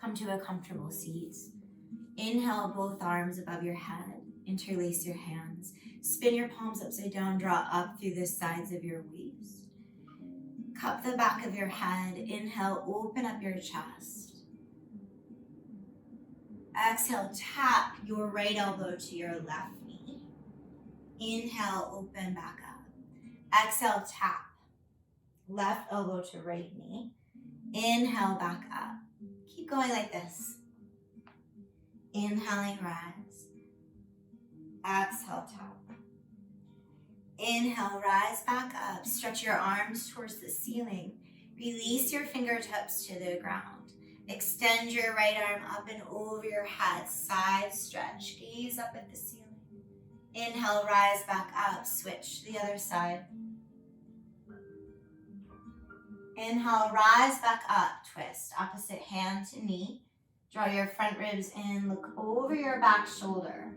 Come to a comfortable seat. Inhale, both arms above your head. Interlace your hands. Spin your palms upside down. Draw up through the sides of your waist. Cup the back of your head. Inhale, open up your chest. Exhale, tap your right elbow to your left knee. Inhale, open back up. Exhale, tap left elbow to right knee. Inhale, back up. Keep going like this. Inhaling, rise. Exhale, tap. Inhale, rise back up. Stretch your arms towards the ceiling. Release your fingertips to the ground. Extend your right arm up and over your head. Side stretch. Gaze up at the ceiling. Inhale, rise back up. Switch to the other side. Inhale, rise back up. Twist. Opposite hand to knee. Draw your front ribs in. Look over your back shoulder.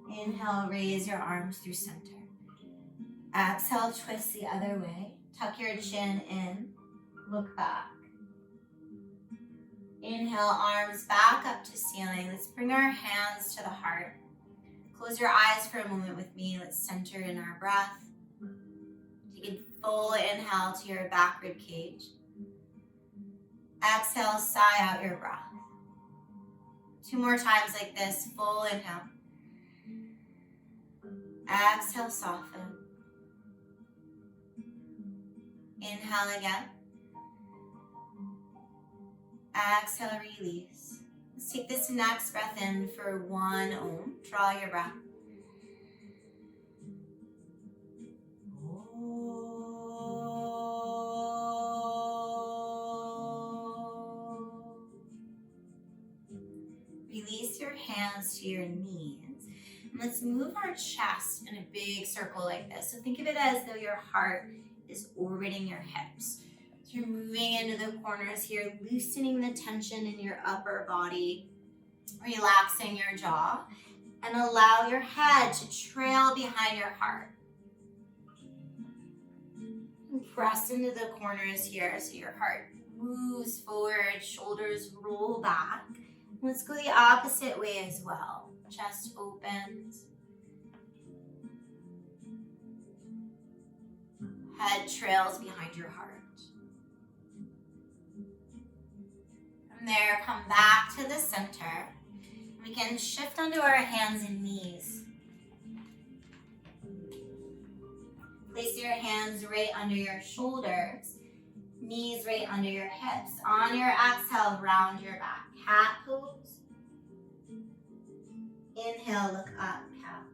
Inhale, raise your arms through center. Exhale, twist the other way. Tuck your chin in. Look back. Inhale, arms back up to ceiling. Let's bring our hands to the heart. Close your eyes for a moment with me. Let's center in our breath. Take a full inhale to your back rib cage. Exhale, sigh out your breath. 2 more times like this. Full inhale. Exhale, soften. Inhale again. Exhale, release. Let's take this next breath in for 1 Om. Draw your breath. Release your hands to your knees. And let's move our chest in a big circle like this. So think of it as though your heart is orbiting your hips. So you're moving into the corners here, loosening the tension in your upper body, relaxing your jaw, and allow your head to trail behind your heart. And press into the corners here so your heart moves forward, shoulders roll back. Let's go the opposite way as well. Chest opens. Head trails behind your heart. From there, come back to the center. We can shift onto our hands and knees. Place your hands right under your shoulders. Knees right under your hips. On your exhale, round your back. Cat pose. Inhale, look up, cat.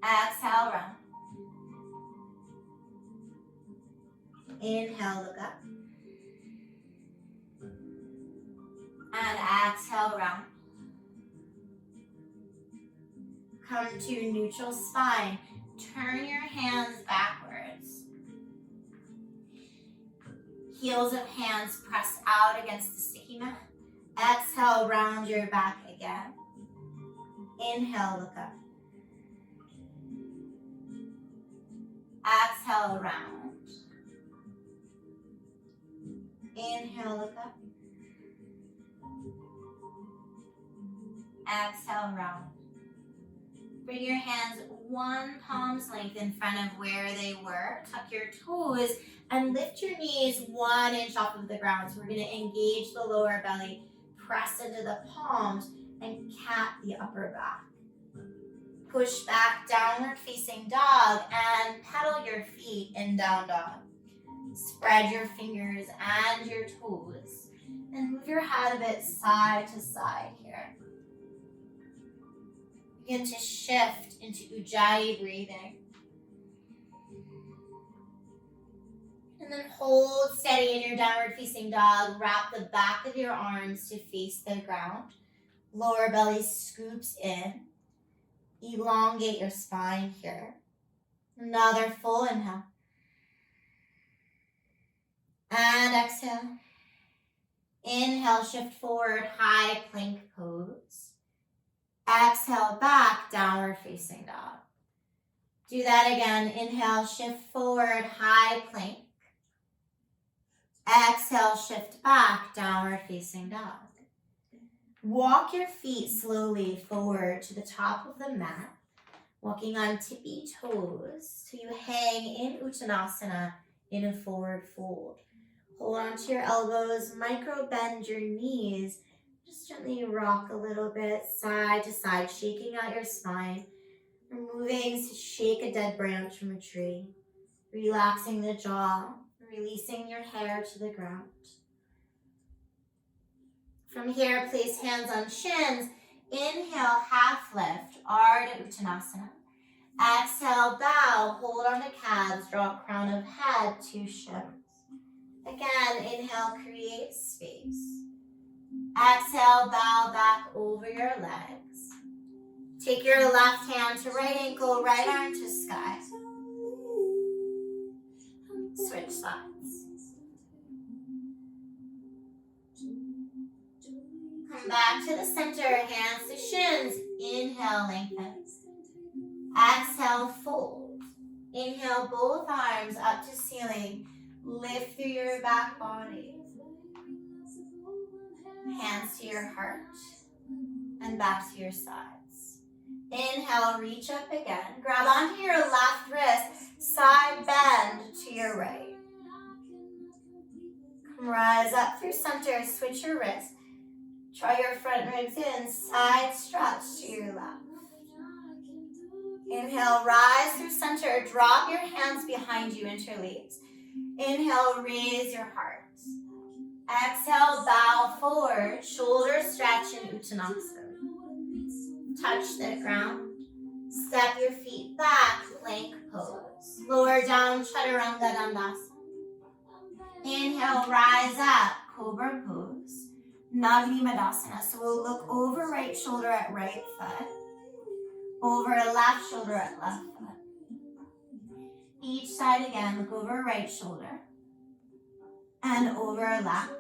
Exhale, round. Inhale, look up. And exhale, round. Come to neutral spine. Turn your hands backwards. Heels of hands press out against the sticky mat. Exhale, round your back again. Inhale, look up. Exhale, round. Inhale, look up. Exhale, round. Bring your hands 1 palm's length in front of where they were. Tuck your toes and lift your knees 1 inch off of the ground. So we're going to engage the lower belly, press into the palms, and cat the upper back. Push back, downward facing dog, and pedal your feet in down dog. Spread your fingers and your toes, and move your head a bit side to side here. Begin to shift into Ujjayi breathing. And then hold steady in your downward facing dog. Wrap the back of your arms to face the ground. Lower belly scoops in. Elongate your spine here. Another full inhale. And exhale. Inhale, shift forward, high plank pose. Exhale, back, downward facing dog. Do that again. Inhale, shift forward, high plank. shift back, downward facing dog. Walk your feet slowly forward to the top of the mat, walking on tippy toes till you hang in Uttanasana in a forward fold. Hold on to your elbows, micro bend your knees. Just gently rock a little bit, side to side, shaking out your spine. Removing to shake a dead branch from a tree. Relaxing the jaw, releasing your hair to the ground. From here, place hands on shins. Inhale, half lift, Ardha Uttanasana. Exhale, bow, hold on to calves, draw crown of head to shins. Again, inhale, create space. Exhale, bow back over your legs. Take your left hand to right ankle, right arm to sky. Switch sides. Come back to the center, hands to shins. Inhale, lengthen. Exhale, fold. Inhale, both arms up to ceiling. Lift through your back body. Hands to your heart and back to your sides. Inhale, reach up again. Grab onto your left wrist, side bend to your right. Come rise up through center, switch your wrist. Draw your front ribs in, side stretch to your left. Inhale, rise through center, drop your hands behind you, interlace. Inhale, raise your heart. Exhale, bow forward, shoulder stretch in Uttanasana. Touch the ground. Step your feet back, plank pose. Lower down, Chaturanga Dandasana. Inhale, rise up, Cobra pose. Nagini Madasana. So we'll look over right shoulder at right foot. Over left shoulder at left foot. Each side again, look over right shoulder. And over left.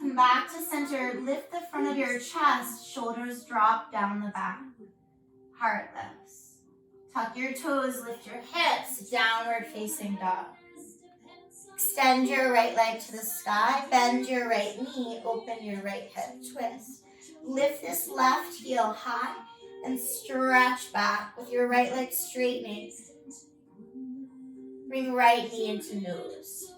Come back to center, lift the front of your chest, shoulders drop down the back. Heart lifts. Tuck your toes, lift your hips, downward facing dog. Extend your right leg to the sky, bend your right knee, open your right hip, twist. Lift this left heel high and stretch back with your right leg straightening. Bring right knee into nose.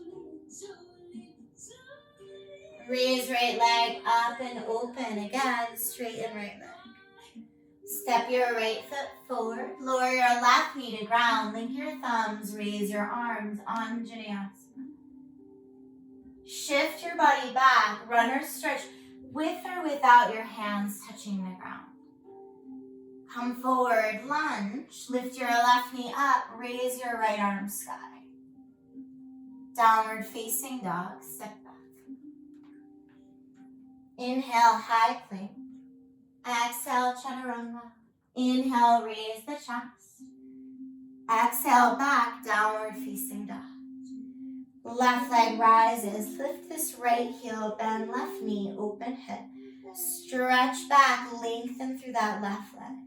Raise right leg up and open. Again, straighten right leg. Step your right foot forward. Lower your left knee to ground. Link your thumbs. Raise your arms. Anjaneyasana. Shift your body back. Runner stretch with or without your hands touching the ground. Come forward. Lunge. Lift your left knee up. Raise your right arm sky. Downward facing dog. Step back. Inhale, high plank. Exhale, chaturanga. Inhale, raise the chest. Exhale, back, downward facing dog. Left leg rises. Lift this right heel, bend left knee, open hip. Stretch back, lengthen through that left leg.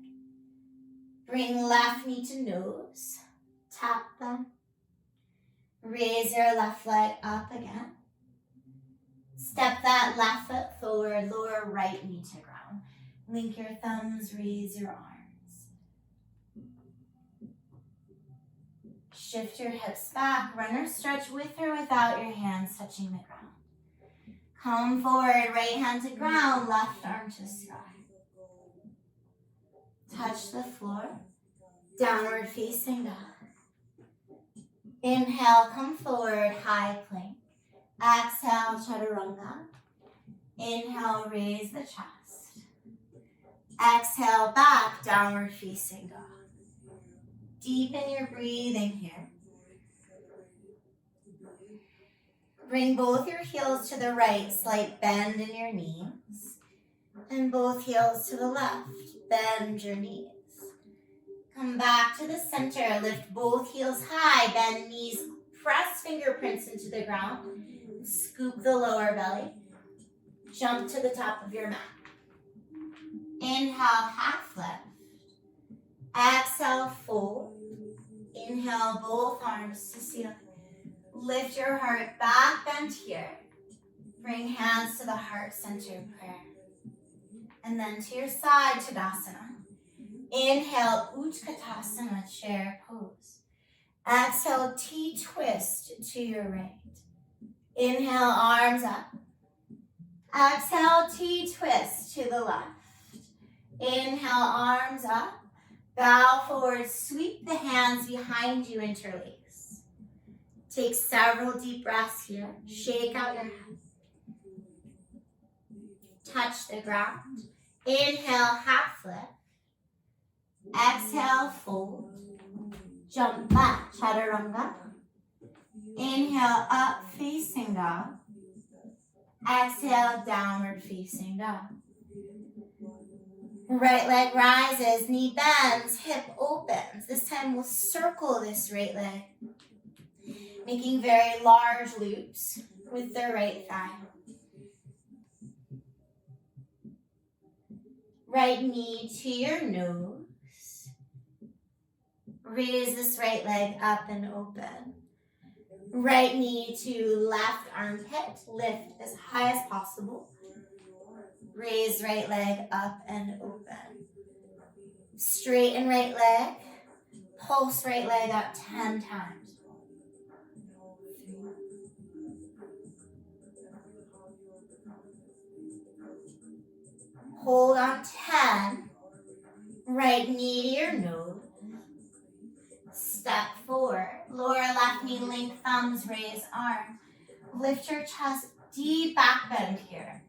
Bring left knee to nose. Tap them. Raise your left leg up again. Step that left foot forward, lower right knee to ground. Link your thumbs, raise your arms. Shift your hips back, runner stretch with or without your hands touching the ground. Come forward, right hand to ground, left arm to sky. Touch the floor, downward facing dog. Inhale, come forward, high plank. Exhale, chaturanga. Inhale, raise the chest. Exhale, back, downward facing dog. Deepen your breathing here. Bring both your heels to the right, slight bend in your knees. And both heels to the left, bend your knees. Come back to the center, lift both heels high, bend knees, press fingerprints into the ground. Scoop the lower belly. Jump to the top of your mat. Inhale, half lift. Exhale, fold. Inhale, both arms to ceiling. Lift your heart back, bend here. Bring hands to the heart center prayer. And then to your side, Tadasana. Inhale, Utkatasana, chair pose. Exhale, T-twist to your right. Inhale, arms up. Exhale, T-twist to the left. Inhale, arms up. Bow forward, sweep the hands behind you, interlace. Take several deep breaths here. Shake out your head. Touch the ground. Inhale, half lift. Exhale, fold. Jump back, chaturanga. Inhale, up, facing dog. Exhale, downward facing dog. Right leg rises, knee bends, hip opens. This time we'll circle this right leg, making very large loops with the right thigh. Right knee to your nose. Raise this right leg up and open. Right knee to left armpit. Lift as high as possible. Raise right leg up and open. Straighten right leg. Pulse right leg up 10 times. Hold on 10. Right knee to your nose. Step forward. Lower left knee, link thumbs, raise arm. Lift your chest, deep back bend here.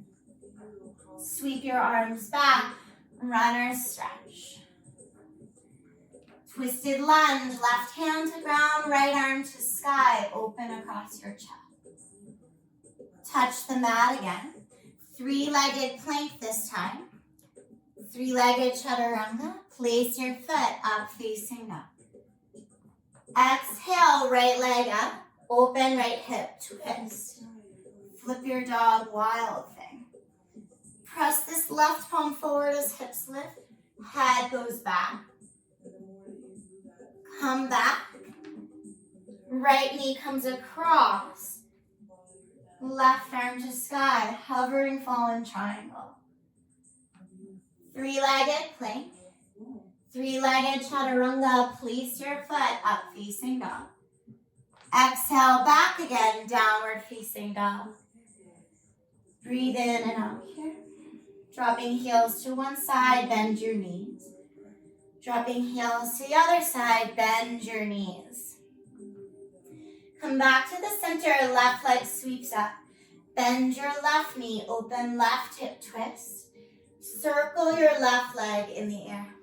Sweep your arms back. Runner stretch. Twisted lunge. Left hand to ground, right arm to sky. Open across your chest. Touch the mat again. Three-legged plank this time. Three-legged chaturanga. Place your foot up facing up. Exhale, right leg up. Open right hip, twist. Flip your dog, wild thing. Press this left palm forward as hips lift. Head goes back. Come back. Right knee comes across. Left arm to sky, hovering fallen triangle. Three-legged plank. Three-legged chaturanga. Place your foot up facing dog. Exhale, back again, downward facing dog. Breathe in and out here. Dropping heels to one side, bend your knees. Dropping heels to the other side, bend your knees. Come back to the center, left leg sweeps up. Bend your left knee, open left hip twist. Circle your left leg in the air.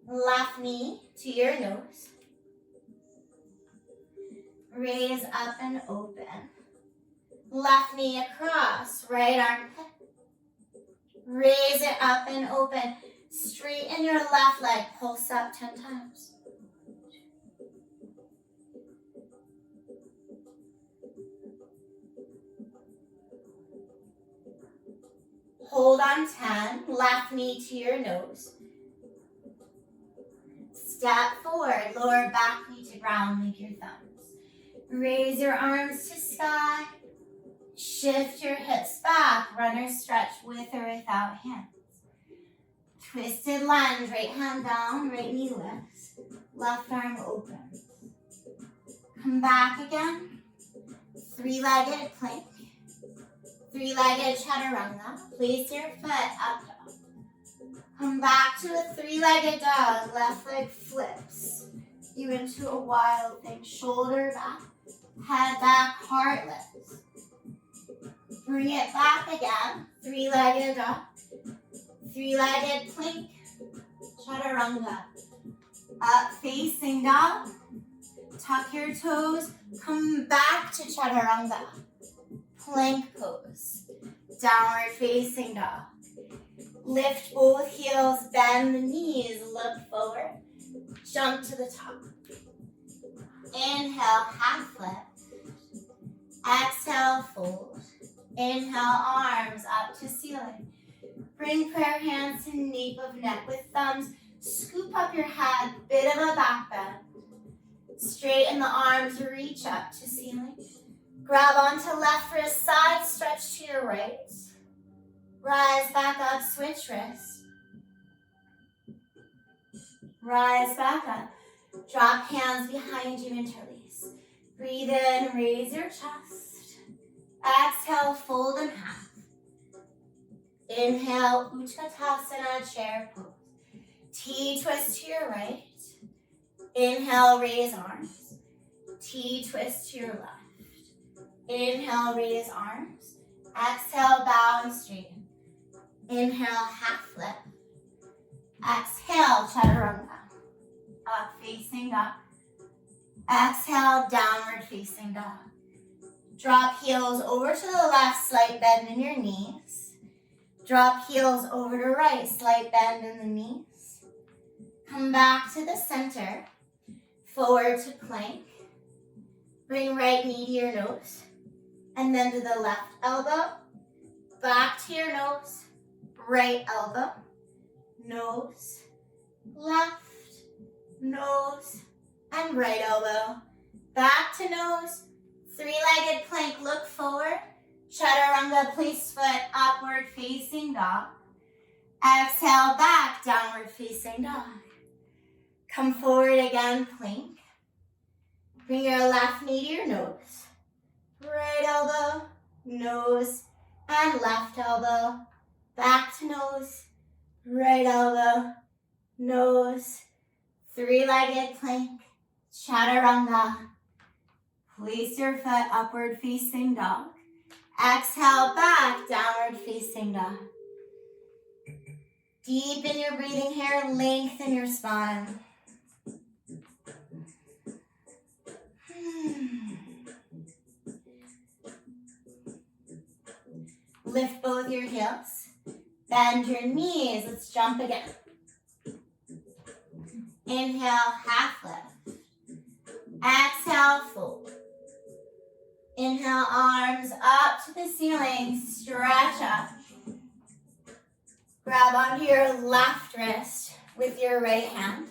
Left knee to your nose. Raise up and open. Left knee across, right armpit. Raise it up and open. Straighten your left leg, pulse up 10 times. Hold on 10, left knee to your nose. Step forward, lower back knee to ground, link your thumbs. Raise your arms to sky. Shift your hips back, runner stretch with or without hands. Twisted lunge, right hand down, right knee lifts. Left arm opens. Come back again. Three-legged plank. Three-legged chaturanga. Place your foot up dog. Come back to a three-legged dog. Left leg flips you into a wild thing. Shoulder back, head back, heart lifts. Bring it back again. Three-legged dog. Three-legged plank. Chaturanga. Up facing dog. Tuck your toes. Come back to chaturanga. Plank pose. Downward facing dog. Lift both heels, bend the knees, look forward. Jump to the top. Inhale, half lift. Exhale, fold. Inhale, arms up to ceiling. Bring prayer hands to nape of neck with thumbs. Scoop up your head, bit of a back bend. Straighten the arms, reach up to ceiling. Grab onto left wrist, side stretch to your right. Rise back up, switch wrist. Rise back up. Drop hands behind you, interlace. Breathe in, raise your chest. Exhale, fold in half. Inhale, Utkatasana, chair pose. T-twist to your right. Inhale, raise arms. T-twist to your left. Inhale, raise arms. Exhale, bow and straighten. Inhale, half lift. Exhale, chaturanga. Up facing dog. Exhale, downward facing dog. Drop heels over to the left, slight bend in your knees. Drop heels over to right, slight bend in the knees. Come back to the center. Forward to plank. Bring right knee to your nose. And then to the left elbow. Back to your nose. Right elbow. Nose. Left. Nose. And right elbow. Back to nose. Three-legged plank, look forward. Chaturanga, place foot upward facing dog. Exhale, back, downward facing dog. Come forward again, plank. Bring your left knee to your nose. Right elbow, nose, and left elbow. Back to nose, right elbow, nose. Three-legged plank, chaturanga. Place your foot upward facing dog. Exhale, back, downward facing dog. Deepen your breathing here, lengthen your spine. Lift both your heels. Bend your knees. Let's jump again. Inhale, half lift. Exhale, fold. Inhale, arms up to the ceiling. Stretch up. Grab onto your left wrist with your right hand.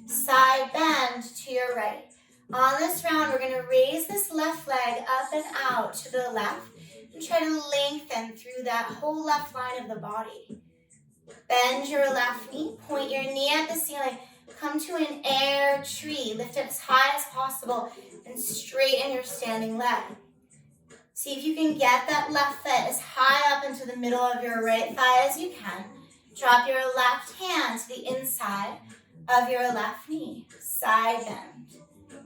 Side bend to your right. On this round, we're going to raise this left leg up and out to the left and try to lengthen through that whole left line of the body. Bend your left knee, point your knee at the ceiling. Come to an air tree. Lift it as high as possible and straighten your standing leg. See if you can get that left foot as high up into the middle of your right thigh as you can. Drop your left hand to the inside of your left knee. Side bend.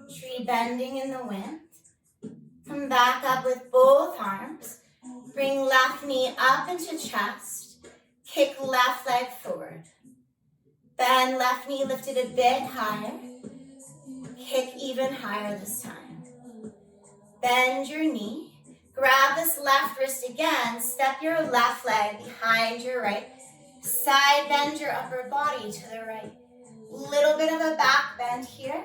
Tree bending in the wind. Come back up with both arms. Bring left knee up into chest. Kick left leg forward. Bend left knee lifted a bit higher. Kick even higher this time. Bend your knee. Grab this left wrist again. Step your left leg behind your right. Side bend your upper body to the right. Little bit of a back bend here.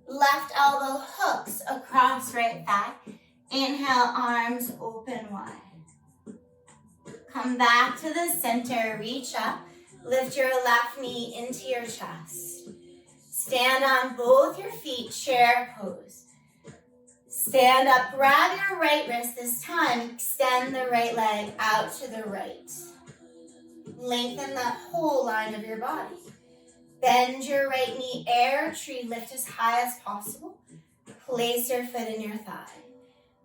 Left elbow hooks across right thigh. Inhale, arms open wide. Come back to the center, reach up. Lift your left knee into your chest. Stand on both your feet, chair pose. Stand up, grab your right wrist this time. Extend the right leg out to the right. Lengthen that whole line of your body. Bend your right knee, air tree, lift as high as possible. Place your foot in your thigh.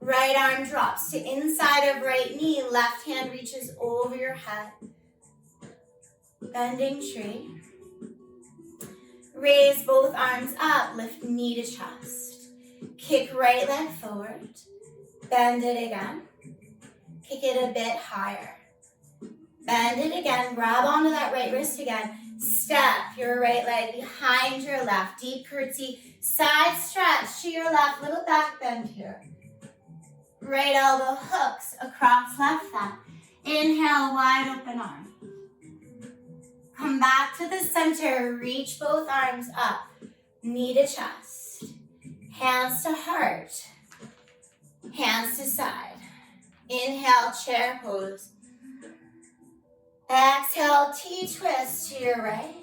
Right arm drops to inside of right knee, left hand reaches over your head. Bending tree. Raise both arms up, lift knee to chest. Kick right leg forward. Bend it again. Kick it a bit higher. Bend it again, grab onto that right wrist again. Step your right leg behind your left. Deep curtsy, side stretch to your left. Little back bend here. Right elbow hooks across left thigh. Inhale, wide open arm. Come back to the center. Reach both arms up. Knee to chest. Hands to heart. Hands to side. Inhale, chair pose. Exhale, T-twist to your right.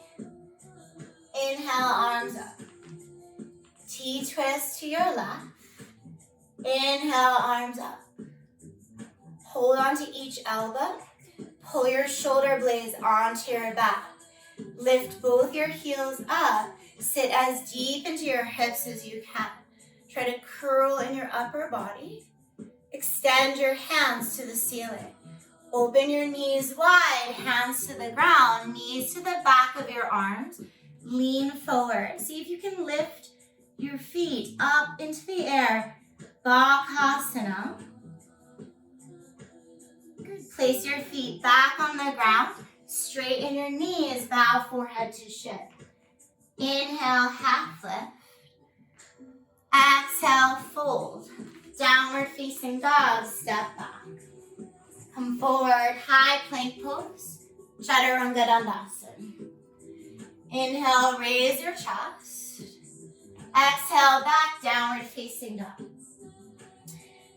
Inhale, arms up. T-twist to your left. Inhale, arms up. Hold on to each elbow. Pull your shoulder blades onto your back. Lift both your heels up. Sit as deep into your hips as you can. Try to curl in your upper body. Extend your hands to the ceiling. Open your knees wide, hands to the ground, knees to the back of your arms. Lean forward. See if you can lift your feet up into the air. Bakasana. Good. Place your feet back on the ground. Straighten your knees, bow forehead to shin. Inhale, half lift. Exhale, fold. Downward facing dog, step back. Come forward, high plank pose. Chaturanga Dandasana. Inhale, raise your chest. Exhale, back, downward facing dog.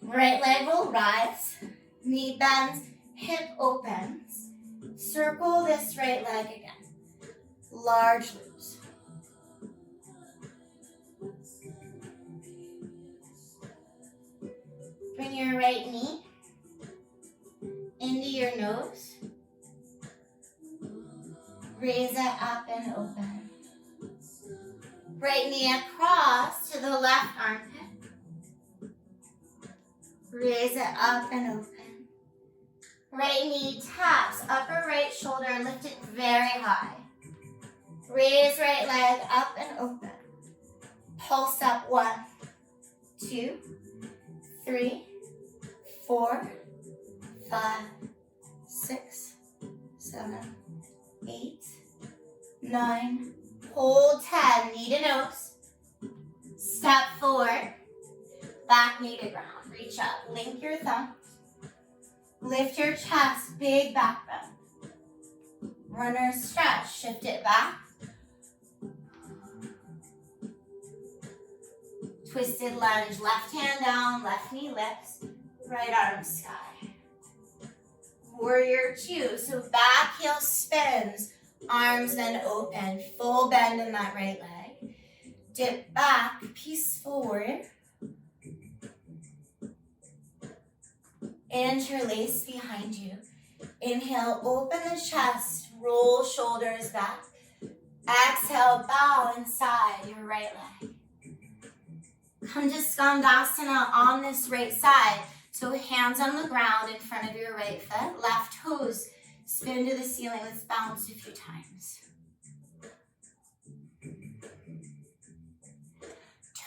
Right leg will rise. Knee bends, hip opens. Circle this right leg again. Large loops. Bring your right knee into your nose. Raise it up and open. Right knee across to the left armpit. Raise it up and open. Right knee taps, upper right shoulder, lift it very high. Raise right leg up and open. Pulse up 1, 2, 3, 4, 5, 6, 7, 8, 9. Hold 10, knee to nose. Step forward. Back knee to ground. Reach up, link your thumbs. Lift your chest, big back bend. Runner stretch, shift it back. Twisted lunge, left hand down, left knee lifts, right arm sky. Warrior 2, so back heel spins, arms then open, full bend in that right leg. Dip back, peace forward. Interlace behind you. Inhale, open the chest, roll shoulders back. Exhale, bow inside your right leg. Come to Skandasana on this right side. So hands on the ground in front of your right foot. Left toes spin to the ceiling. Let's bounce a few times.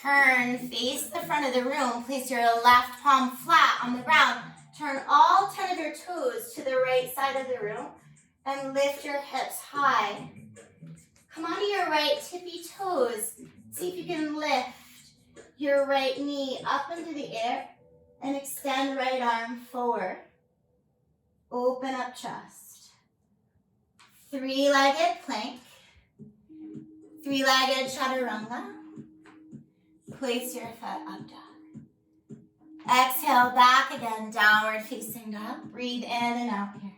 Turn, face the front of the room. Place your left palm flat on the ground. Turn all 10 of your toes to the right side of the room and lift your hips high. Come onto your right tippy toes. See if you can lift your right knee up into the air and extend right arm forward. Open up chest. Three-legged plank. Three-legged chaturanga. Place your foot up dog. Exhale, back again, downward facing dog. Breathe in and out here.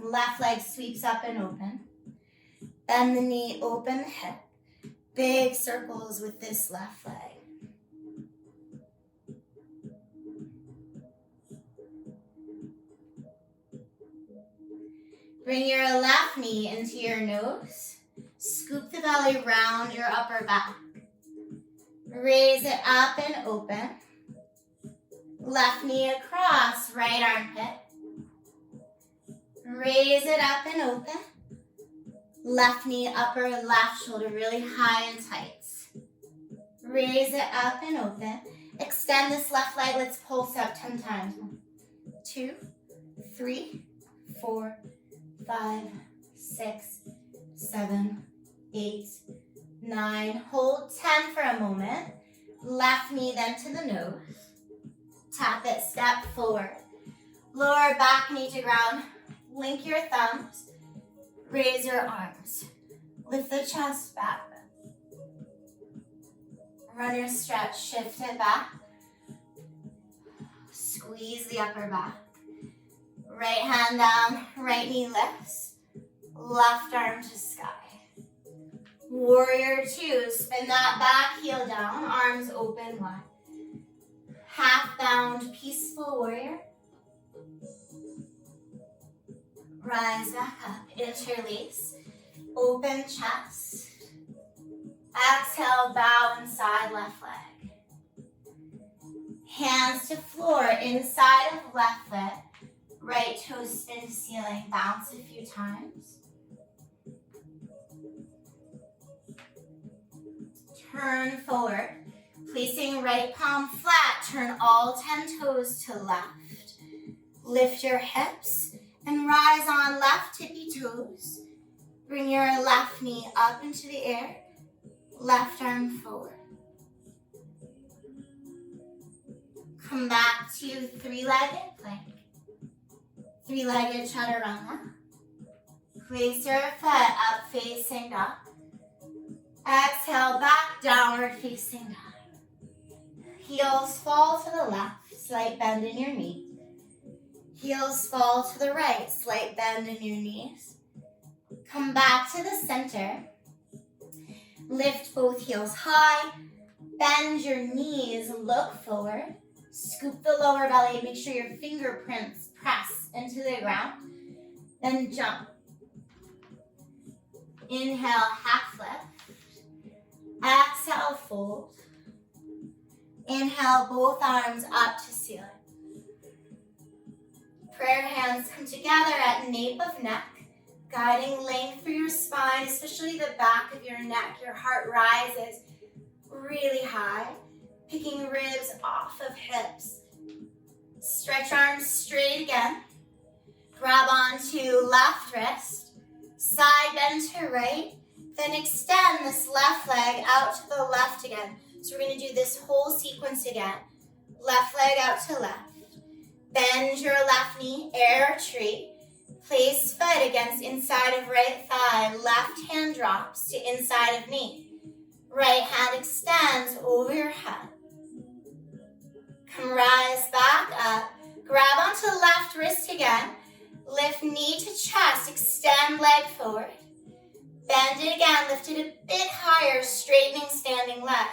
Left leg sweeps up and open. Bend the knee, open the hip. Big circles with this left leg. Bring your left knee into your nose. Scoop the belly round your upper back. Raise it up and open. Left knee across, right armpit. Raise it up and open. Left knee, upper left shoulder, really high and tight. Raise it up and open. Extend this left leg. Let's pulse up 10 times. 1, 2, 3, 4, 5, 6, 7, 8, 9. Hold 10 for a moment. Left knee then to the nose. Tap it, step forward. Lower back knee to ground. Link your thumbs. Raise your arms. Lift the chest back. Runner stretch, shift it back. Squeeze the upper back. Right hand down, right knee lifts. Left arm to sky. Warrior two, spin that back heel down, arms open wide. Half bound, peaceful warrior. Rise back up, interlace, open chest. Exhale, bow inside left leg. Hands to floor, inside of left leg. Right toe spin to ceiling, bounce a few times. Turn forward, placing right palm flat, turn all 10 toes to left. Lift your hips and rise on left tippy toes. Bring your left knee up into the air, left arm forward. Come back to three-legged plank. Three-legged chaturanga. Place your foot up facing dog. Exhale, back, downward facing dog. Heels fall to the left, slight bend in your knee. Heels fall to the right, slight bend in your knees. Come back to the center. Lift both heels high. Bend your knees, look forward. Scoop the lower belly, make sure your fingerprints press into the ground. Then jump. Inhale, half lift. Exhale, fold. Inhale, both arms up to ceiling. Prayer hands come together at nape of neck, guiding length through your spine, especially the back of your neck. Your heart rises really high, picking ribs off of hips. Stretch arms straight again. Grab onto left wrist, side bend to right, then extend this left leg out to the left again. So we're going to do this whole sequence again. Left leg out to left. Bend your left knee, air tree. Place foot against inside of right thigh. Left hand drops to inside of knee. Right hand extends over your head. Come rise back up. Grab onto left wrist again. Lift knee to chest. Extend leg forward. Bend it again. Lift it a bit higher. Straightening standing leg.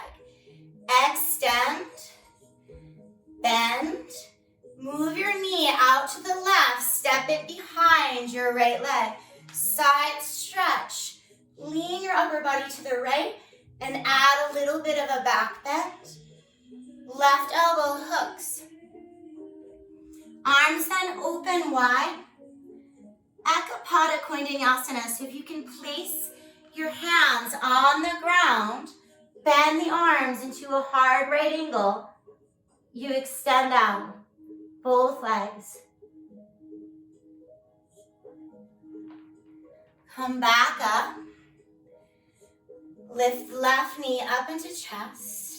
Extend. Bend. Move your knee out to the left. Step it behind your right leg. Side stretch. Lean your upper body to the right and add a little bit of a back bend. Left elbow hooks. Arms then open wide. Ekapada Vinyasa. So if you can place your hands on the ground, bend the arms into a hard right angle, you extend out both legs. Come back up. Lift left knee up into chest.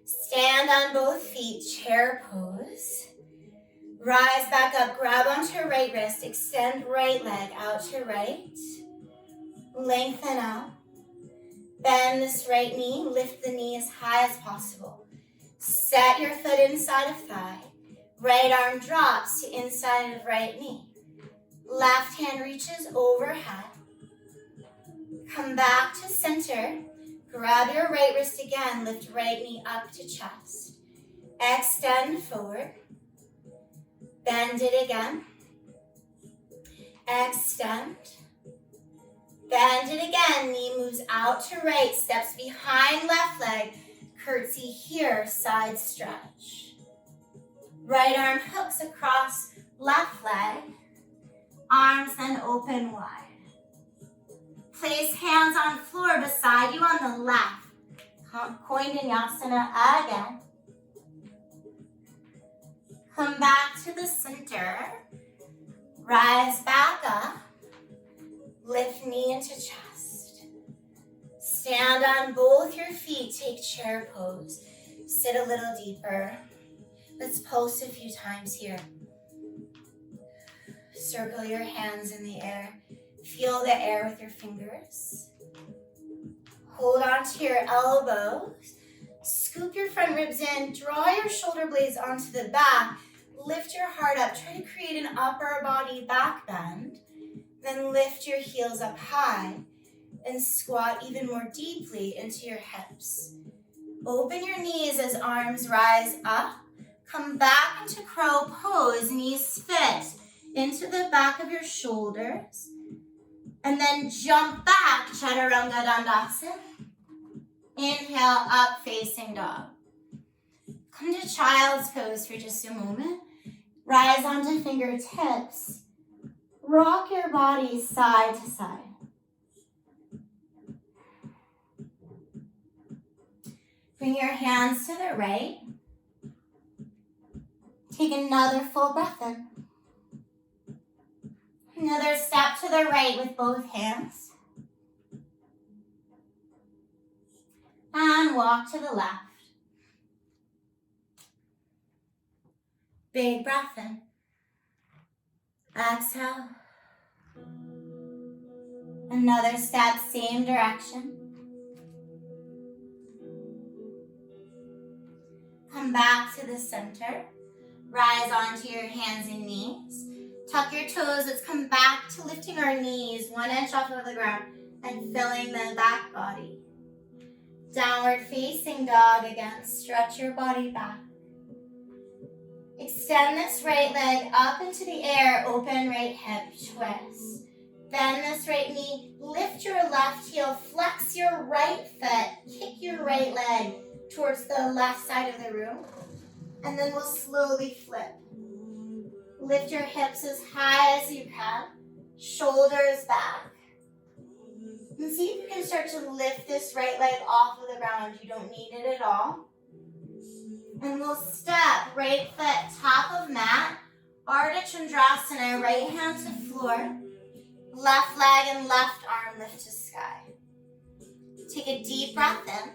Stand on both feet, chair pose. Rise back up, grab onto right wrist, extend right leg out to right. Lengthen out. Bend this right knee, lift the knee as high as possible. Set your foot inside of thigh. Right arm drops to inside of right knee. Left hand reaches overhead. Come back to center. Grab your right wrist again. Lift right knee up to chest. Extend forward. Bend it again. Extend. Bend it again. Knee moves out to right. Steps behind left leg. Curtsy here. Side stretch. Right arm hooks across left leg. Arms then open wide. Place hands on floor beside you on the left. Vinyasa again. Come back to the center. Rise back up. Lift knee into chest. Stand on both your feet. Take chair pose. Sit a little deeper. Let's pulse a few times here. Circle your hands in the air. Feel the air with your fingers. Hold on to your elbows. Scoop your front ribs in. Draw your shoulder blades onto the back. lift your heart up. Try to create an upper body back bend. Then lift your heels up high and squat even more deeply into your hips. Open your knees as arms rise up. Come back into crow pose, knees fit into the back of your shoulders. And then jump back, chaturanga dandasana. Inhale, up facing dog. Come to child's pose for just a moment. Rise onto fingertips. Rock your body side to side. Bring your hands to the right. Take another full breath in. Another step to the right with both hands. And walk to the left. Big breath in. Exhale. Another step, same direction. Come back to the center. Rise onto your hands and knees. Tuck your toes. Let's come back to lifting our knees 1 inch off of the ground and filling the back body. Downward facing dog again. Stretch your body back. Extend this right leg up into the air. Open right hip, twist. Bend this right knee. Lift your left heel. Flex your right foot. Kick your right leg towards the left side of the room. And then we'll slowly flip. Lift your hips as high as you can. Shoulders back. And see if you can start to lift this right leg off of the ground. You don't need it at all. And we'll step right foot top of mat. Ardha Chandrasana, right hand to floor. Left leg and left arm lift to sky. Take a deep breath in.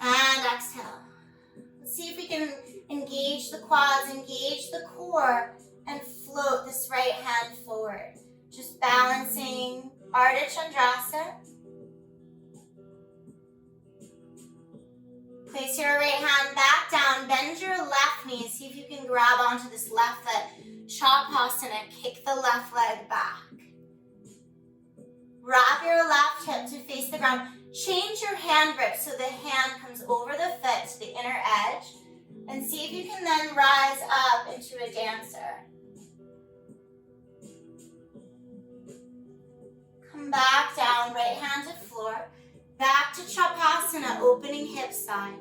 And exhale. Let's see if we can engage the quads, engage the core, and float this right hand forward. Just balancing Ardha Chandrasana. Place your right hand back down. Bend your left knee. See if you can grab onto this left foot. Shavasana. Kick the left leg back. Wrap your left hip to face the ground. Change your hand grip so the hand comes over the foot to the inner edge. And see if you can then rise up into a dancer. Come back down, right hand to floor. Back to Shavasana, opening hip side.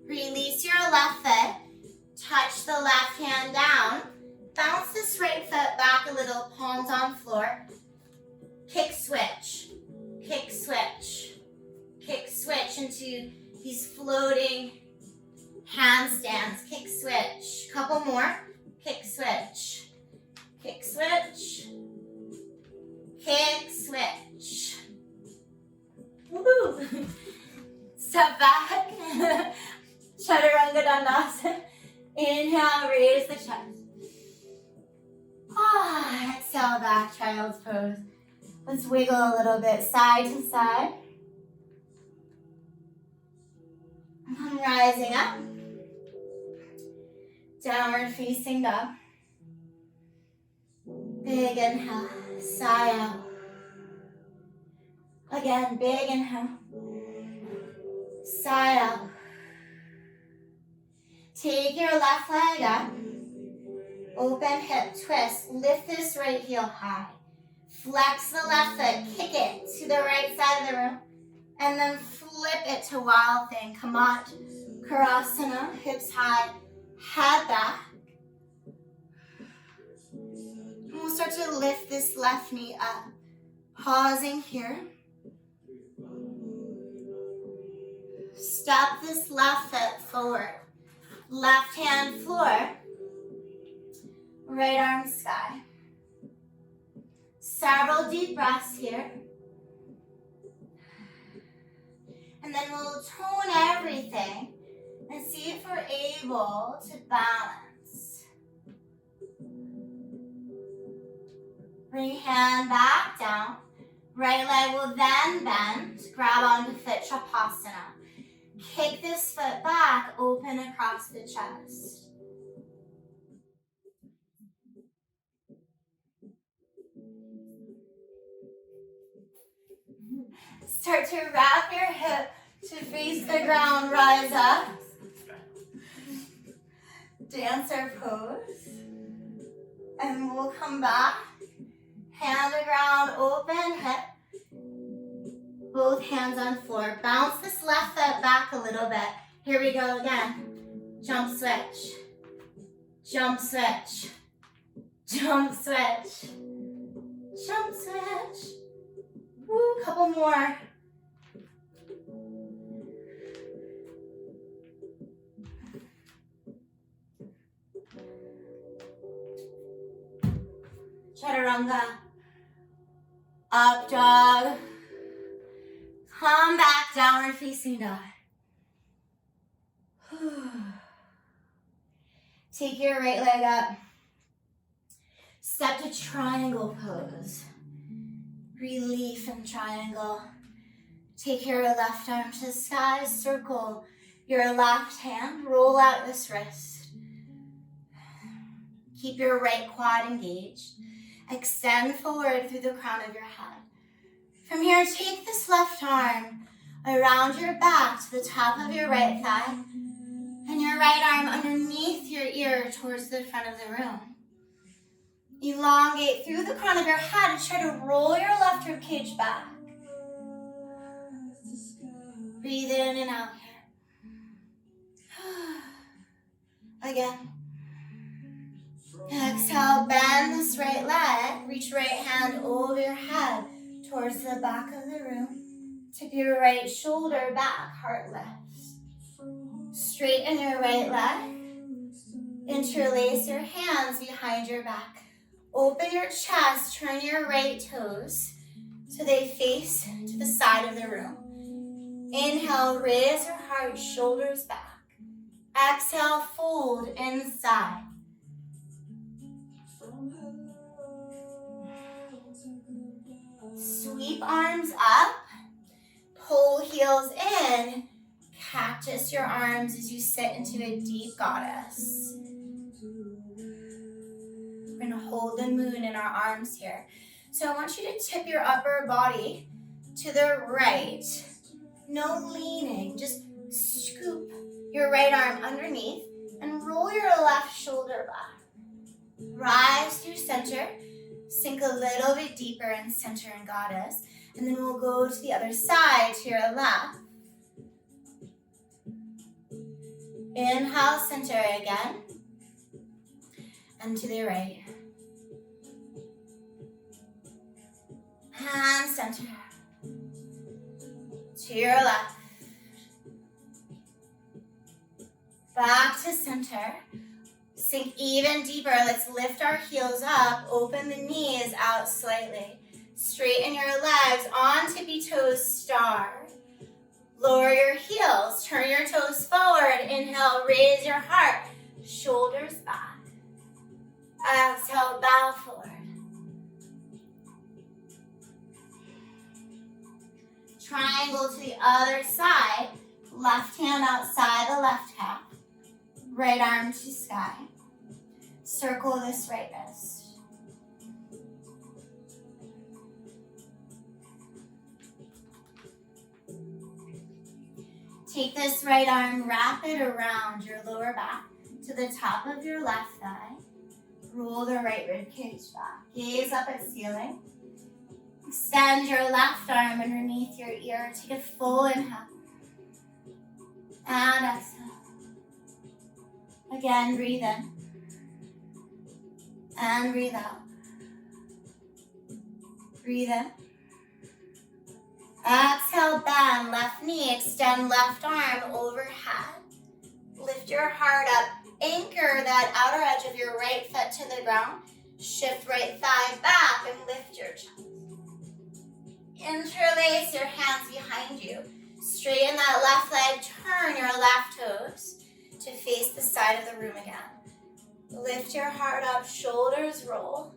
Release your left foot. Touch the left hand down. Bounce this right foot back a little, palms on floor. Kick switch. Kick switch. Kick switch into these floating handstands. Kick switch. Couple more. Kick switch. Kick switch. Kick switch. Woo! Step back. Chaturanga Dandasana. Inhale, raise the chest. Exhale back, child's pose. Let's wiggle a little bit side to side. I'm rising up. Downward facing dog. Big inhale, sigh out. Again, big inhale. Sigh out. Take your left leg up. Open hip twist. Lift this right heel high. Flex the left foot. Kick it to the right side of the room. And then flip it to wild thing. Come on. Karasana. Hips high. Head back. And we'll start to lift this left knee up. Pausing here. Step this left foot forward. Left hand floor. Right arm sky. Several deep breaths here. And then we'll tone everything and see if we're able to balance. Bring hand back down. Right leg will then bend. Grab onto foot, Shavasana. Kick this foot back, open across the chest. Start to wrap your hip to face the ground, rise up. Dancer pose. And we'll come back. Hand to ground, open hip. Both hands on floor. Bounce this left foot back a little bit. Here we go again. Jump switch. Jump switch. Jump switch. Jump switch. Woo, couple more. Chaturanga. Up dog. Come back, downward facing dog. Take your right leg up. Step to triangle pose. Relief in triangle. Take your left arm to the sky. Circle your left hand. Roll out this wrist. Keep your right quad engaged. Extend forward through the crown of your head. From here, take this left arm around your back to the top of your right thigh and your right arm underneath your ear towards the front of the room. Elongate through the crown of your head and try to roll your left rib cage back. Breathe in and out here. Again. Exhale, bend this right leg. Reach right hand over your head towards the back of the room. Tip your right shoulder back, heart lifts. Straighten your right leg. Interlace your hands behind your back. Open your chest, turn your right toes so they face to the side of the room. Inhale, raise your heart, shoulders back. Exhale, fold inside. Sweep arms up, pull heels in, cactus your arms as you sit into a deep goddess. We're gonna hold the moon in our arms here. So I want you to tip your upper body to the right. No leaning, just scoop your right arm underneath and roll your left shoulder back. Rise through center. Sink a little bit deeper in center and goddess. And then we'll go to the other side, to your left. Inhale, center again. And to the right. And center. To your left. Back to center. Sink even deeper. Let's lift our heels up. Open the knees out slightly. Straighten your legs on tippy toes, star. Lower your heels. Turn your toes forward. Inhale, raise your heart. Shoulders back. Exhale, bow forward. Triangle to the other side. Left hand outside the left calf. Right arm to sky. Circle this right wrist. Take this right arm, wrap it around your lower back to the top of your left thigh. Roll the right rib cage back. Gaze up at ceiling. Extend your left arm underneath your ear. Take a full inhale. And exhale. Again, breathe in. And breathe out. Breathe in. Exhale, bend left knee. Extend left arm overhead. Lift your heart up. Anchor that outer edge of your right foot to the ground. Shift right thigh back and lift your chest. Interlace your hands behind you. Straighten that left leg. Turn your left toes to face the side of the room again. Lift your heart up, shoulders roll.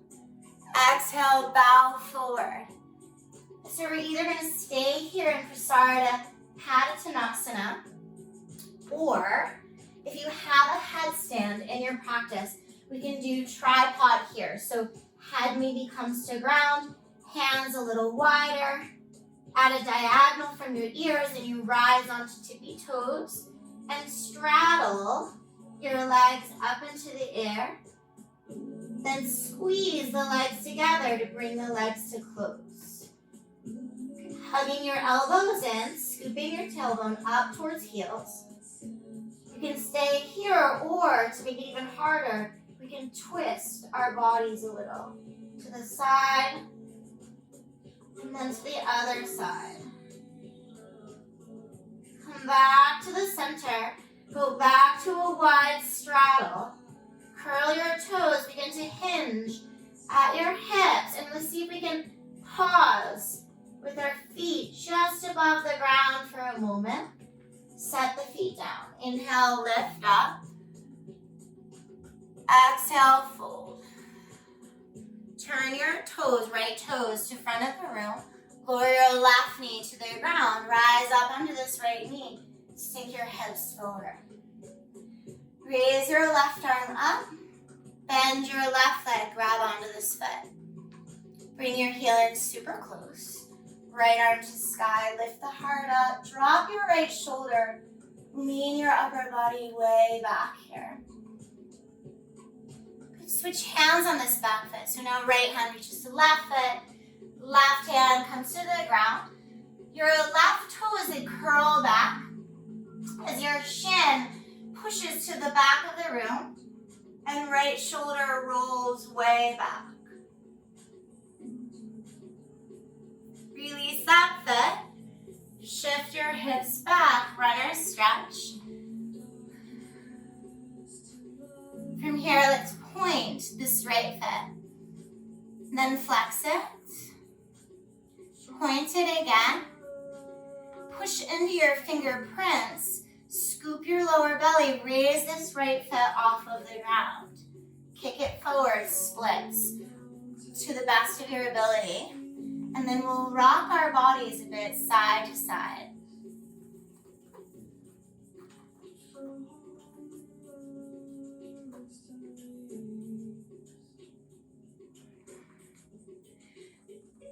Exhale, bow forward. So we're either going to stay here in Prasarita Padottanasana, or if you have a headstand in your practice, we can do tripod here. So head maybe comes to ground, hands a little wider. at a diagonal from your ears, and you rise onto tippy toes and straddle your legs up into the air. Then squeeze the legs together to bring the legs to close. Hugging your elbows in, scooping your tailbone up towards heels. You can stay here, or to make it even harder, we can twist our bodies a little to the side and then to the other side. Come back to the center. Go back to a wide straddle. Curl your toes. Begin to hinge at your hips. And let's see if we can pause with our feet just above the ground for a moment. Set the feet down. Inhale, lift up. Exhale, fold. Turn your toes, right toes to front of the room. Lower your left knee to the ground. Rise up onto this right knee. Sink your hips forward. Raise your left arm up. Bend your left leg. Grab onto this foot. Bring your heel in super close. Right arm to sky. Lift the heart up. Drop your right shoulder. Lean your upper body way back here. Switch hands on this back foot. So now right hand reaches to left foot. Left hand comes to the ground. Your left toe is curl back as your shin pushes to the back of the room and right shoulder rolls way back. Release that foot. Shift your hips back. Runner stretch. From here, let's point this right foot. Then flex it. Point it again. Push into your fingerprints. Scoop your lower belly. Raise this right foot off of the ground. Kick it forward, splits to the best of your ability. And then we'll rock our bodies a bit side to side.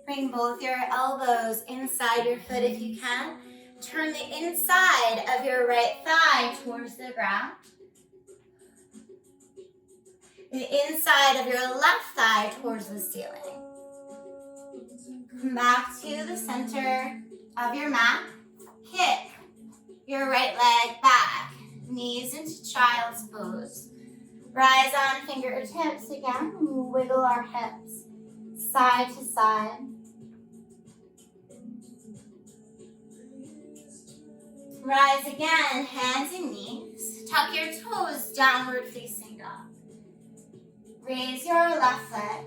Bring both your elbows inside your foot if you can. Turn the inside of your right thigh towards the ground. The inside of your left thigh towards the ceiling. Come back to the center of your mat. Kick your right leg back. Knees into child's pose. Rise on fingertips again. Wiggle our hips side to side. Rise again, hands and knees. Tuck your toes, downward facing dog. Raise your left leg.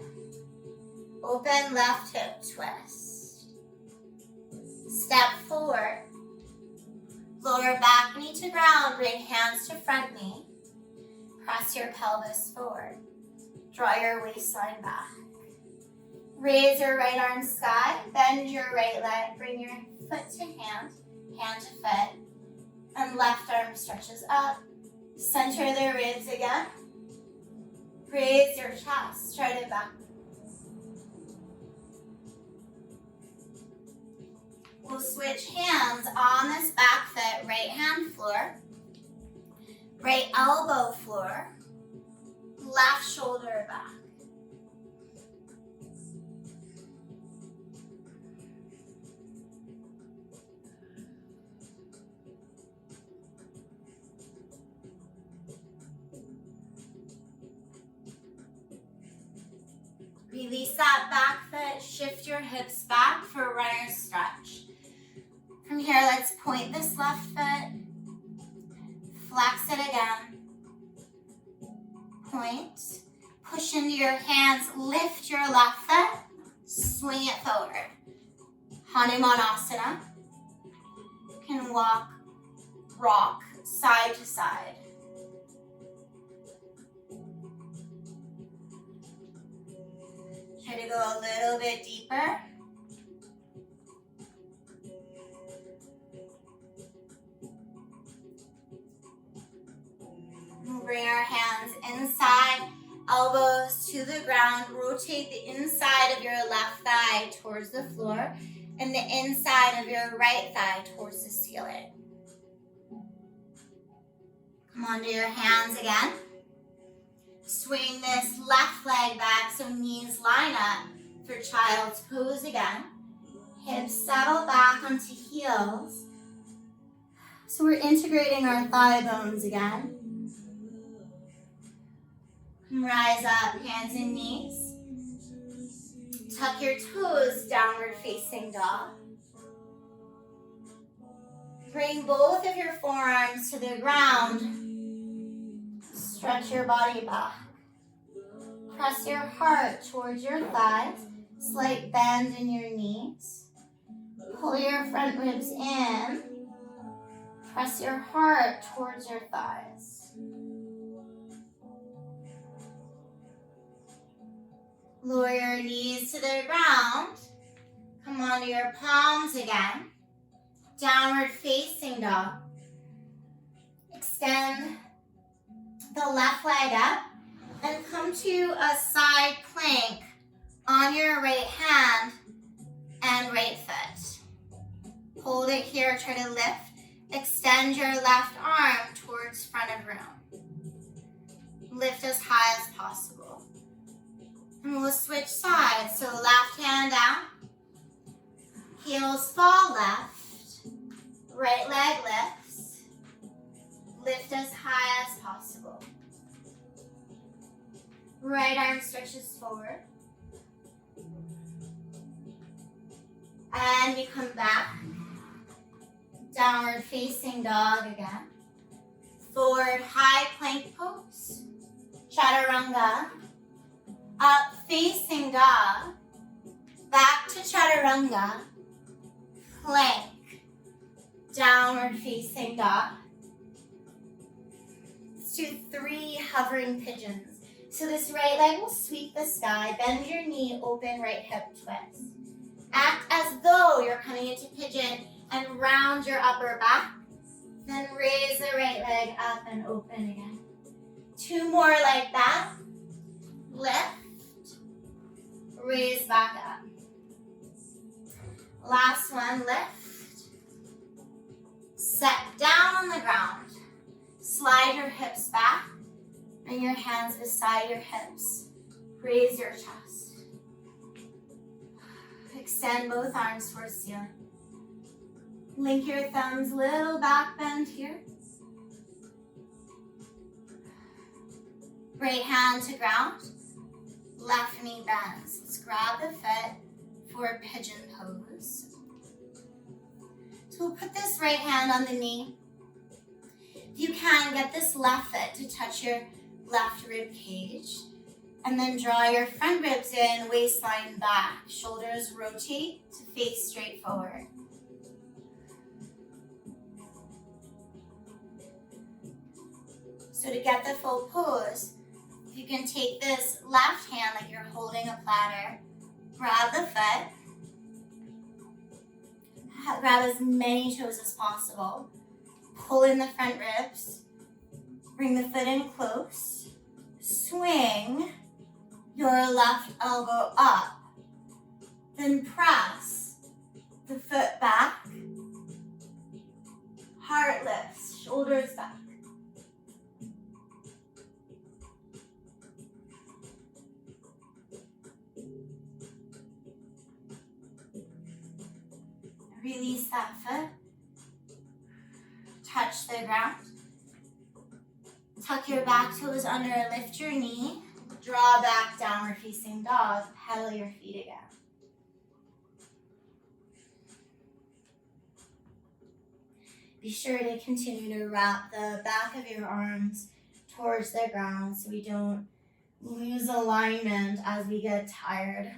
Open left hip twist. Step forward. Lower back knee to ground. Bring hands to front knee. Press your pelvis forward. Draw your waistline back. Raise your right arm sky. Bend your right leg. Bring your foot to hand. Hand to foot. And left arm stretches up. Center the ribs again. Raise your chest. Straight it back. We'll switch hands on this back foot. Right hand floor. Right elbow floor. Left shoulder back. Release that back foot, shift your hips back for runner stretch. From here, let's point this left foot, flex it again, point, push into your hands, lift your left foot, swing it forward. Hanumanasana. You can walk, rock, side to side. Try to go a little bit deeper. We'll bring our hands inside, elbows to the ground. Rotate the inside of your left thigh towards the floor and the inside of your right thigh towards the ceiling. Come onto your hands again. Swing this left leg back so knees line up for child's pose again. Hips settle back onto heels. So we're integrating our thigh bones again. Rise up, hands and knees. Tuck your toes, downward facing dog. Bring both of your forearms to the ground. Stretch your body back. Press your heart towards your thighs. Slight bend in your knees. Pull your front ribs in. Press your heart towards your thighs. Lower your knees to the ground. Come onto your palms again. Downward facing dog. Extend the left leg up and come to a side plank on your right hand and right foot. Hold it here, try to lift. Extend your left arm towards front of room. Lift as high as possible. And we'll switch sides. So left hand down. Heels fall left. Right leg lifts. Lift as high as possible. Right arm stretches forward. And you come back. Downward facing dog again. Forward high plank pose. Chaturanga. Up facing dog. Back to chaturanga. Plank. Downward facing dog. Let's do 3 hovering pigeons. So this right leg will sweep the sky. Bend your knee, open right hip twist. Act as though you're coming into pigeon and round your upper back. Then raise the right leg up and open again. 2 more like that. Lift. Raise back up. Last one, lift. Set down on the ground. Slide your hips back. Bring your hands beside your hips. Raise your chest. Extend both arms towards the ceiling. Link your thumbs, little back bend here. Right hand to ground. Left knee bends. Let's grab the foot for a pigeon pose. So we'll put this right hand on the knee. If you can, get this left foot to touch your left rib cage. And then draw your front ribs in, waistline back. Shoulders rotate to face straight forward. So to get the full pose, if you can take this left hand like you're holding a platter, grab the foot, grab as many toes as possible, pull in the front ribs, bring the foot in close, swing your left elbow up, then press the foot back, heart lifts, shoulders back. Release that foot, touch the ground, tuck your back toes under, lift your knee, draw back, downward facing dog, pedal your feet again. Be sure to continue to wrap the back of your arms towards the ground so we don't lose alignment as we get tired.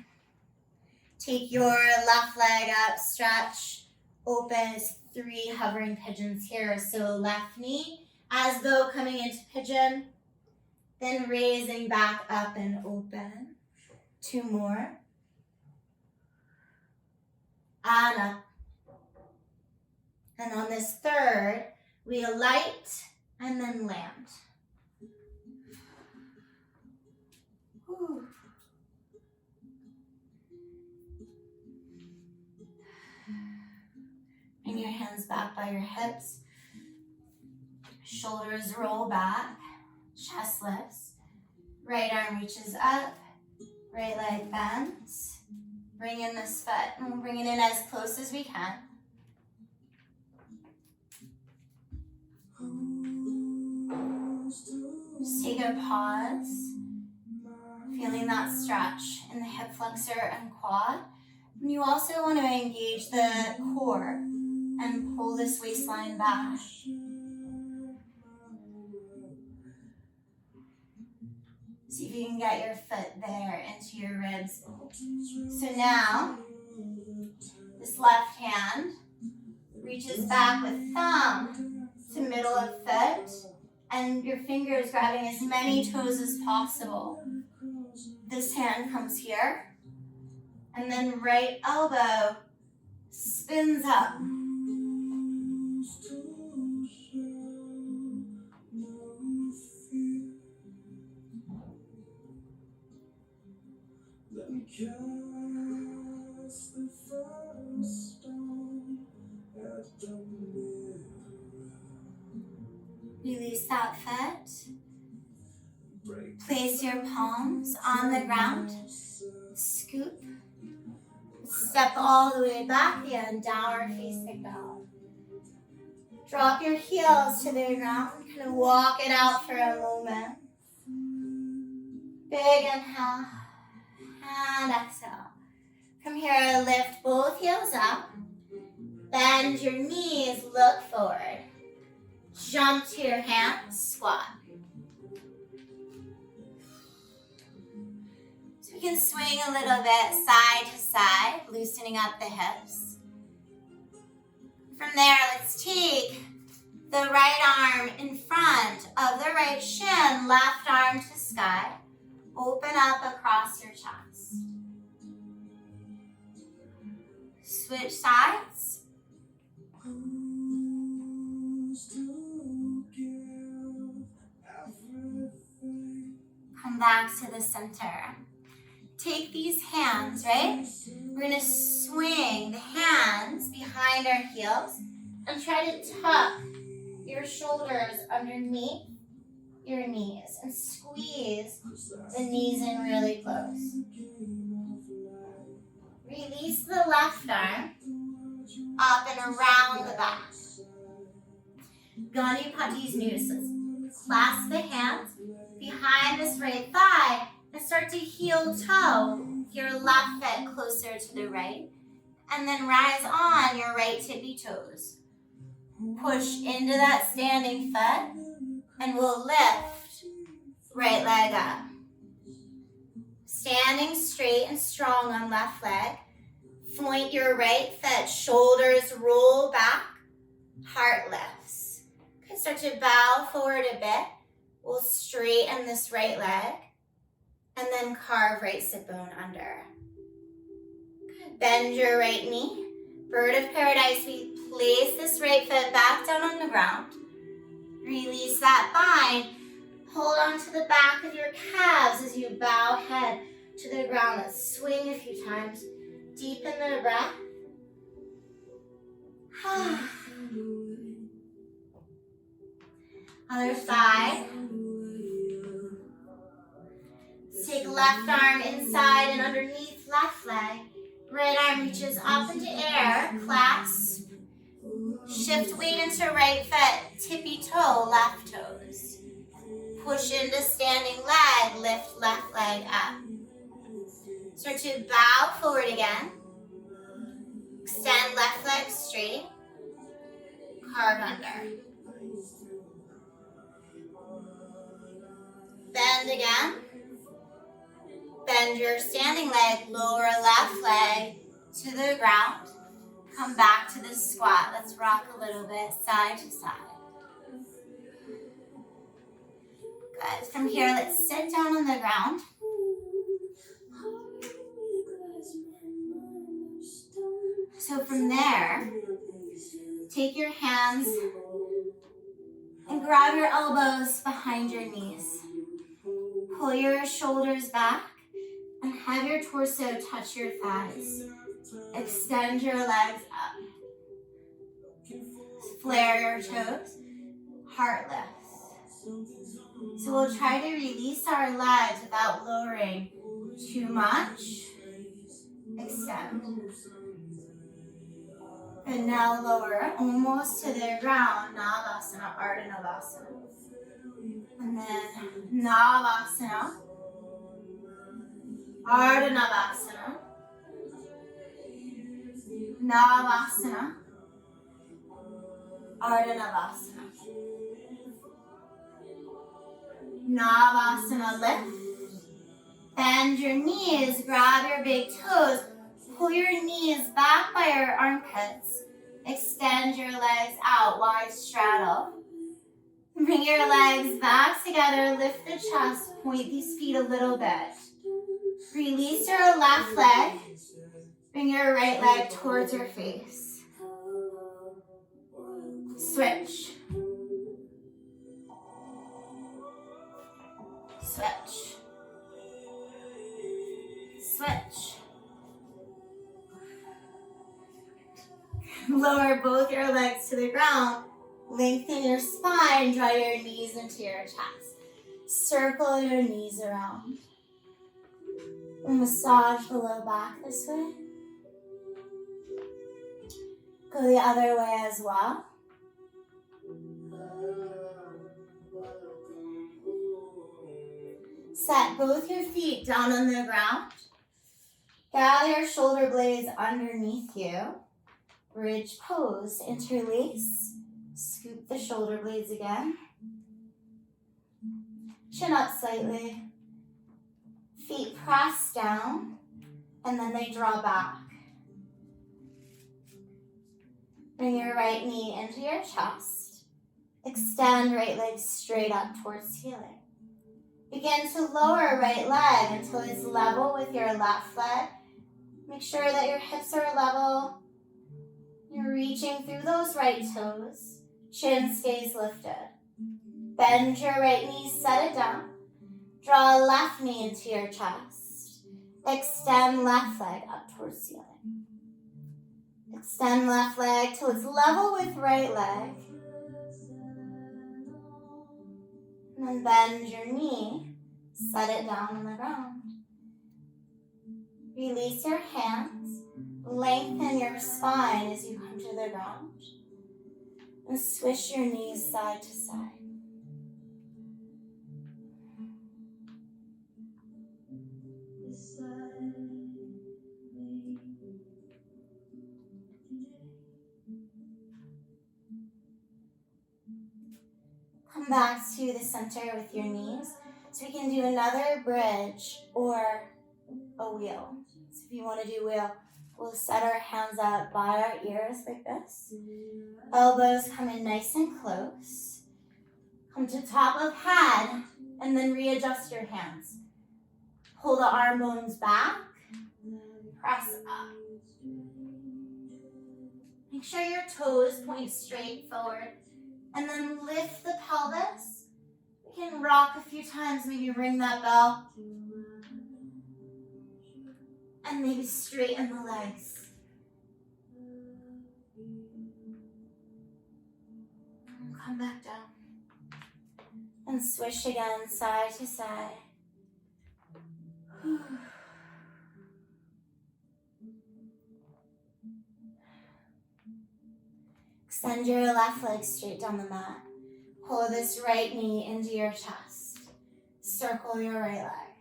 Take your left leg up, stretch, open. It's 3 hovering pigeons here. So left knee as though coming into pigeon, then raising back up and open. 2 more. And up. And on this third, we alight and then land. Whew. hands back by your hips. Shoulders roll back, chest lifts. Right arm reaches up, right leg bends. Bring in this foot, and we'll bring it in as close as we can. Just take a pause, feeling that stretch in the hip flexor and quad. And you also want to engage the core and pull this waistline back. See if you can get your foot there into your ribs. So now, this left hand reaches back with thumb to middle of foot, and your fingers grabbing as many toes as possible. This hand comes here, and then right elbow spins up. Cast the first stone at the mirror. Release that foot. Place your palms on the ground. Scoop. Step all the way back and downward facing dog. Drop your heels to the ground. Kind of walk it out for a moment. Big inhale. And exhale. From here, lift both heels up. Bend your knees, look forward. Jump to your hands, squat. So we can swing a little bit side to side, loosening up the hips. From there, let's take the right arm in front of the right shin, left arm to sky. Open up across your chest. Switch sides. Come back to the center. Take these hands, right? We're going to swing the hands behind our heels and try to tuck your shoulders underneath your knees and squeeze the knees in really close. Release the left arm up and around the back. Ganipati's nooses. Clasp the hands behind this right thigh and start to heel toe your left foot closer to the right. And then rise on your right tippy toes. Push into that standing foot and we'll lift right leg up. Standing straight and strong on left leg. Point your right foot, shoulders roll back, heart lifts. Okay, start to bow forward a bit. We'll straighten this right leg and then carve right sit bone under. Good. Bend your right knee. Bird of paradise, we place this right foot back down on the ground. Release that bind. Hold on to the back of your calves as you bow head to the ground. Let's swing a few times. Deepen the breath. Other side. Take left arm inside and underneath left leg. Right arm reaches up into air. Clasp. Shift weight into right foot. Tippy toe, left toes. Push into standing leg. Lift left leg up. Start to bow forward again. Extend left leg straight. Carve under. Bend again. Bend your standing leg, lower left leg to the ground. Come back to the squat. Let's rock a little bit side to side. Good. From here, let's sit down on the ground. So from there, take your hands and grab your elbows behind your knees. Pull your shoulders back and have your torso touch your thighs. Extend your legs up. Flare your toes, heart lifts. So we'll try to release our legs without lowering too much. Extend. And now lower almost to the ground, Navasana, Ardha Navasana. And then Navasana, Ardha Navasana, Navasana, Ardha Navasana. Navasana, lift. Bend your knees, grab your big toes. Pull your knees back by your armpits. Extend your legs out, wide straddle. Bring your legs back together, lift the chest, point these feet a little bit. Release your left leg. Bring your right leg towards your face. Switch. Switch. Switch. Lower both your legs to the ground. Lengthen your spine, draw your knees into your chest. Circle your knees around. And massage the low back this way. Go the other way as well. Set both your feet down on the ground. Gather your shoulder blades underneath you. Bridge pose, interlace. Scoop the shoulder blades again. Chin up slightly. Feet press down, and then they draw back. Bring your right knee into your chest. Extend right leg straight up towards ceiling. Begin to lower right leg until it's level with your left leg. Make sure that your hips are level. You're reaching through those right toes. Chin stays lifted. Bend your right knee, set it down. Draw left knee into your chest. Extend left leg up towards ceiling. Extend left leg till it's level with right leg. And then bend your knee, set it down on the ground. Release your hands, lengthen your spine as you come to the ground. And swish your knees side to side. Come back to the center with your knees. So we can do another bridge or a wheel. So if you want to do wheel, we'll set our hands up by our ears like this. Elbows come in nice and close. Come to top of head and then readjust your hands. Pull the arm bones back. Press up. Make sure your toes point straight forward. And then lift the pelvis. We can rock a few times, maybe ring that bell. And maybe straighten the legs. And come back down. And swish again, side to side. Extend your left leg straight down the mat. Pull this right knee into your chest. Circle your right leg.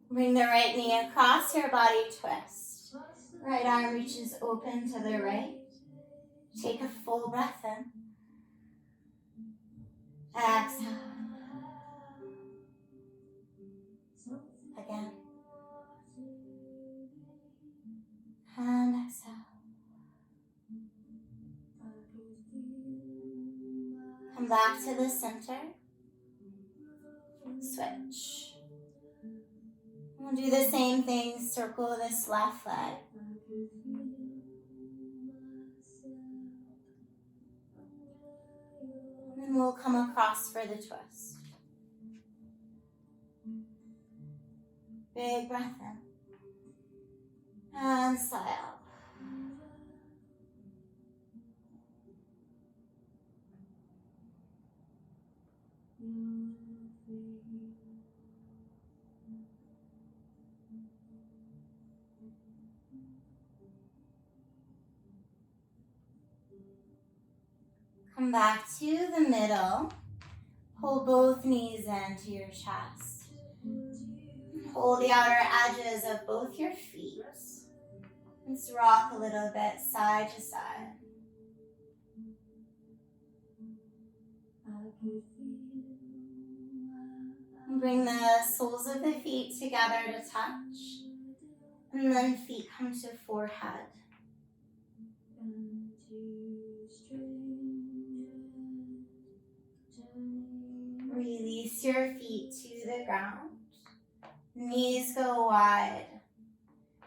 Bring the right knee across your body, twist. Right arm reaches open to the right. Take a full breath in. Exhale. Again. And exhale. Come back to the center. Switch. We'll do the same thing, circle this left leg. And we'll come across for the twist. Big breath in. And sigh out. Come back to the middle. Pull both knees into your chest. Hold the outer edges of both your feet. Let's rock a little bit side to side. Bring the soles of the feet together to touch. And then feet come to forehead. Release your feet to the ground. Knees go wide.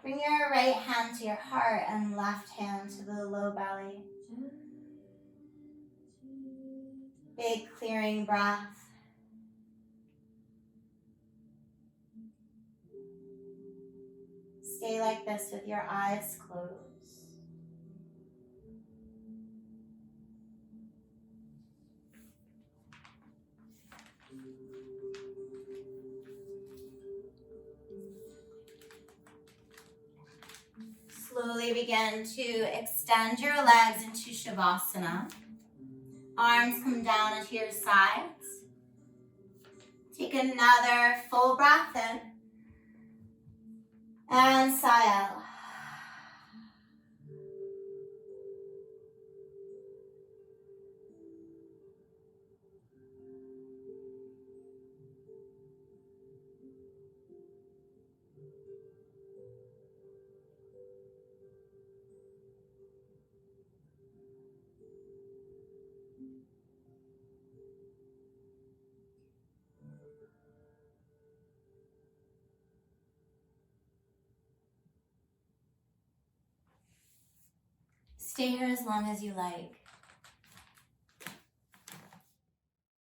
Bring your right hand to your heart and left hand to the low belly. Big clearing breath. Stay like this with your eyes closed. Slowly begin to extend your legs into shavasana. Arms come down into your sides. Take another full breath in. And sigh out. Stay here as long as you like.